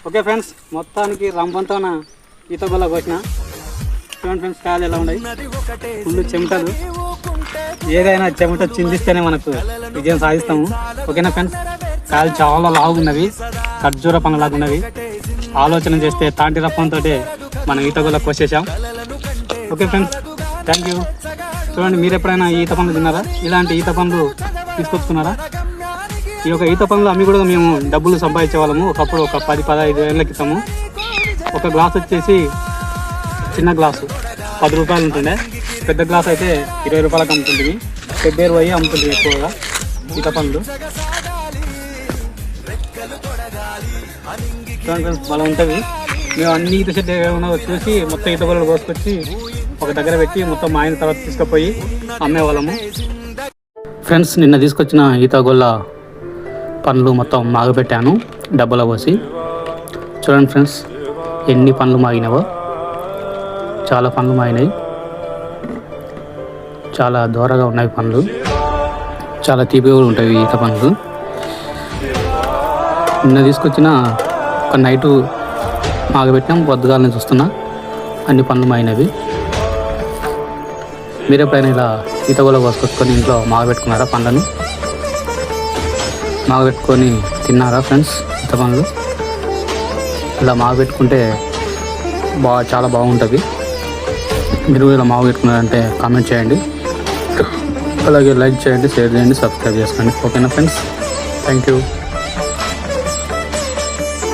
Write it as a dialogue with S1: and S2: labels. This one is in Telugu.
S1: ఓకే ఫ్రెండ్స్, మొత్తానికి రంపంతోన ఈత గొల్ల కోసిన. చూడండి ఫ్రెండ్స్, కాయలు ఎలా ఉన్నాయి, ఫుల్ చెమటలు. ఏదైనా చెమట చిందిస్తేనే మనకు విజయం సాధిస్తాము. ఓకేనా ఫ్రెండ్స్, కాయలు చాలా లావున్నవి, ఖర్జూర పండ్లాగా ఉన్నవి. ఆలోచన చేస్తే తాంటి రప్పంతో మనం ఈత గొల్ల కోసేసాం. Okay friends, thank you. చూడండి, మీరు ఎప్పుడైనా ఈత పండ్లు తిన్నారా? ఇలాంటి ఈత పండ్లు తీసుకొచ్చుకున్నారా? ఈ యొక్క ఈత పండ్లు అమ్మి కూడా మేము డబ్బులు సంపాదించే వాళ్ళము. ఒకప్పుడు ఒక 10-15 ఏళ్ళ క్రితము ఒక గ్లాస్ వచ్చేసి, చిన్న గ్లాసు 10 రూపాయలు ఉంటుండే, పెద్ద గ్లాస్ అయితే 20 రూపాయలకు అమ్ముతుంటుంది. పెబ్బేరు పోయి అమ్ముతుంది ఎక్కువగా ఈత పండ్లు. బలం ఉంటుంది. మేము అన్ని ఈత చెట్లు ఏమైనా చూసి మొత్తం ఈత గొల్లలు కోసుకొచ్చి ఒక దగ్గర పెట్టి మొత్తం మా ఆయన తర్వాత తీసుకుపోయి అమ్మేవాళ్ళము. ఫ్రెండ్స్, నిన్న తీసుకొచ్చిన ఈత గొల్ల పండ్లు మొత్తం మాగబెట్టాను డబ్బాలో పోసి. చూడండి ఫ్రెండ్స్, ఎన్ని పండ్లు మాగినావో. చాలా పండ్లు మాగినాయి, చాలా దూరగా ఉన్నాయి పండ్లు, చాలా తీపిగా కూడా ఉంటాయి ఈత పండ్లు. నిన్న తీసుకొచ్చిన ఒక నైటు మాగబెట్టినాం, పొద్దుగాలని చూస్తున్నా అన్ని పండ్లు మాగినవి. మీరు ఎప్పుడైనా ఇలా ఈత గొల్ల కోసుకొచ్చుకొని ఇంట్లో మాగబెట్టుకున్నారా? పండ్లను మాగబెట్టుకొని తిన్నారా ఫ్రెండ్స్? ఈత పండ్లు ఇలా మాగబెట్టుకుంటే చాలా బాగుంటుంది. మీరు ఇలా మాగబెట్టుకున్నారంటే కామెంట్ చేయండి, అలాగే లైక్ చేయండి, షేర్ చేయండి, సబ్స్క్రైబ్ చేసుకోండి. ఓకేనా ఫ్రెండ్స్, థ్యాంక్ యూ.